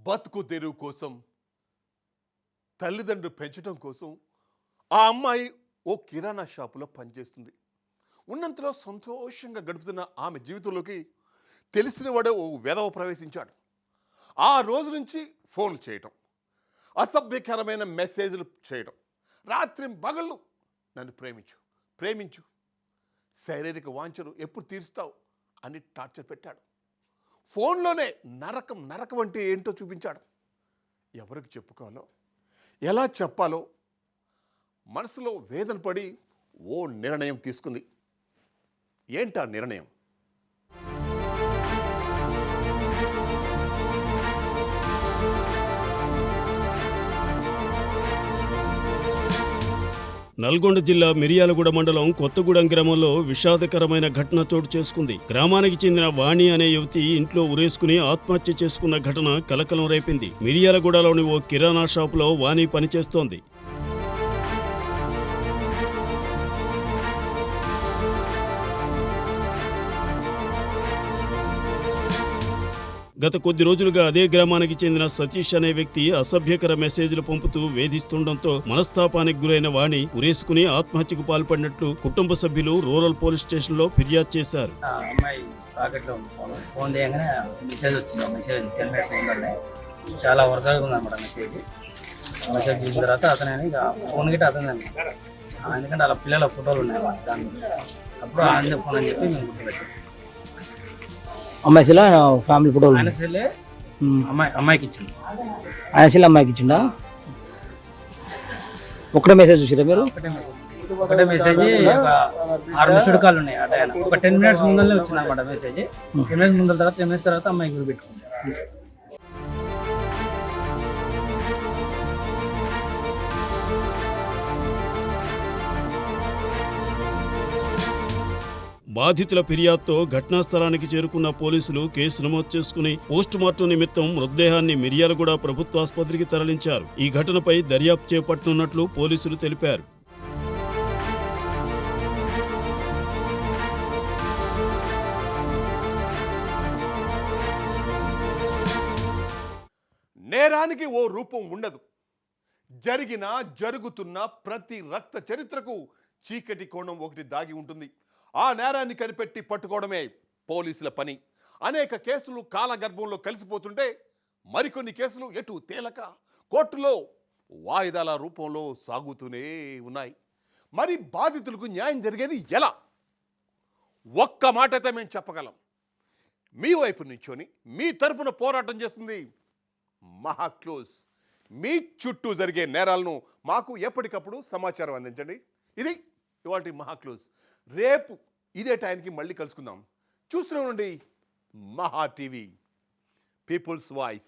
బతుకు తెరువు కోసం, తల్లిదండ్రులు పెంచడం కోసం ఆ అమ్మాయి ఓ కిరాణా షాపులో పనిచేస్తుంది. ఉన్నంతలో సంతోషంగా గడుపుతున్న ఆమె జీవితంలోకి తెలిసినవాడే ఓ వెధవ ప్రవేశించాడు. ఆ రోజు నుంచి ఫోన్లు చేయటం, అసభ్యకరమైన మెసేజ్లు చేయడం, రాత్రి పగళ్ళు నన్ను ప్రేమించు ప్రేమించు, శారీరక వాంఛలు ఎప్పుడు తీరుస్తావు అని టార్చర్ పెట్టాడు. ఫోన్లోనే నరకం నరకం అంటే ఏంటో చూపించాడు. ఎవరికి చెప్పుకోవాలో, ఎలా చెప్పాలో మనసులో వేదన పడి ఓ నిర్ణయం తీసుకుంది. ఏంటా నిర్ణయం? నల్గొండ జిల్లా మిర్యాలగూడ మండలం కొత్తగూడెం గ్రామంలో విషాదకరమైన ఘటన చోటు చేసుకుంది. గ్రామానికి చెందిన వాణి అనే యువతి ఇంట్లో ఉరేసుకుని ఆత్మహత్య చేసుకున్న ఘటన కలకలం రేపింది. మిర్యాలగూడలోని ఓ కిరాణా షాపులో వాణి పనిచేస్తోంది. గత కొద్ది రోజులుగా అదే గ్రామానికి చెందిన సతీష్ అనే వ్యక్తి అసభ్యకర మెసేజ్లు పంపుతూ వేధిస్తుండటంతో మనస్తాపానికి గురైన వాణి ఉరేసుకుని ఆత్మహత్యకు పాల్పడినట్లు కుటుంబ సభ్యులు రూరల్ పోలీస్ స్టేషన్లో ఫిర్యాదు చేశారు. అమ్మాయి పాకెట్లో ఫోన్ చేయగానే మెసేజ్ వచ్చింది. మెసేజ్ 10 minutes ముందరనే చాలా వరకగా ఉందన్నమాట. మెసేజ్ చూసిన తర్వాత అతనే ఇక ఫోన్ గిట్ట అతనే, ఎందుకంటే అలా పిల్లల ఫోటోలు ఉన్నాయి దాని. అప్పుడు ఆయన ఫోన్ అని చెప్పి మేము గుర్తుపెట్టాం. అమ్మాయి సెల్ ఫ్యామిలీ ఫోటోలు ఆయన సెల్లే అమ్మాయికి ఇచ్చిండు. ఆయన సెల్ అమ్మాయికి ఇచ్చిండా? ఒకటే మెసేజ్ చూసిరా మీరు? ఒకటే మెసేజ్. ఒక 6 మిస్డ్ కాల్ ఉన్నాయి. అంటే ఒక 10 minutes ముందరనే వచ్చింది అనమాట మెసేజ్. 10 minutes ముందర తర్వాత 10 minutes తర్వాత అమ్మాయి గురి పెట్టుకుంది. బాధితుల ఫిర్యాదుతో ఘటనా స్థలానికి చేరుకున్న పోలీసులు కేసు నమోదు చేసుకుని పోస్టుమార్టం నిమిత్తం మృతదేహాన్ని మిర్యాలగూడ ప్రభుత్వాసుపత్రికి తరలించారు. ఈ ఘటనపై దర్యాప్తు చేపట్టనున్నట్లు పోలీసులు తెలిపారు. నేరానికి ఓ రూపం ఉండదు. జరుగుతున్న ప్రతి రక్త చరిత్రకు చీకటి కోణం ఒకటి దాగి ఉంటుంది. ఆ నేరాన్ని కనిపెట్టి పట్టుకోవడమే పోలీసుల పని. అనేక కేసులు కాలగర్భంలో కలిసిపోతుంటే మరికొన్ని కేసులు ఎటు తేలక కోర్టులో వాయిదాల రూపంలో సాగుతూనే ఉన్నాయి. మరి బాధితులకు న్యాయం జరిగేది ఎలా? ఒక్క మాట అయితే మేము చెప్పగలం. మీ వైపు నుంచోని మీ తరపున పోరాటం చేస్తుంది మహాక్లోజ్. మీ చుట్టూ జరిగే నేరాలను మాకు ఎప్పటికప్పుడు సమాచారం అందించండి. ఇది ఇవాల్టి మహాక్లోజ్. రేపు ఇదే టైంకి మళ్ళీ కలుసుకుందాం. చూస్తూనే ఉండండి మహా టీవీ, పీపుల్స్ వాయిస్.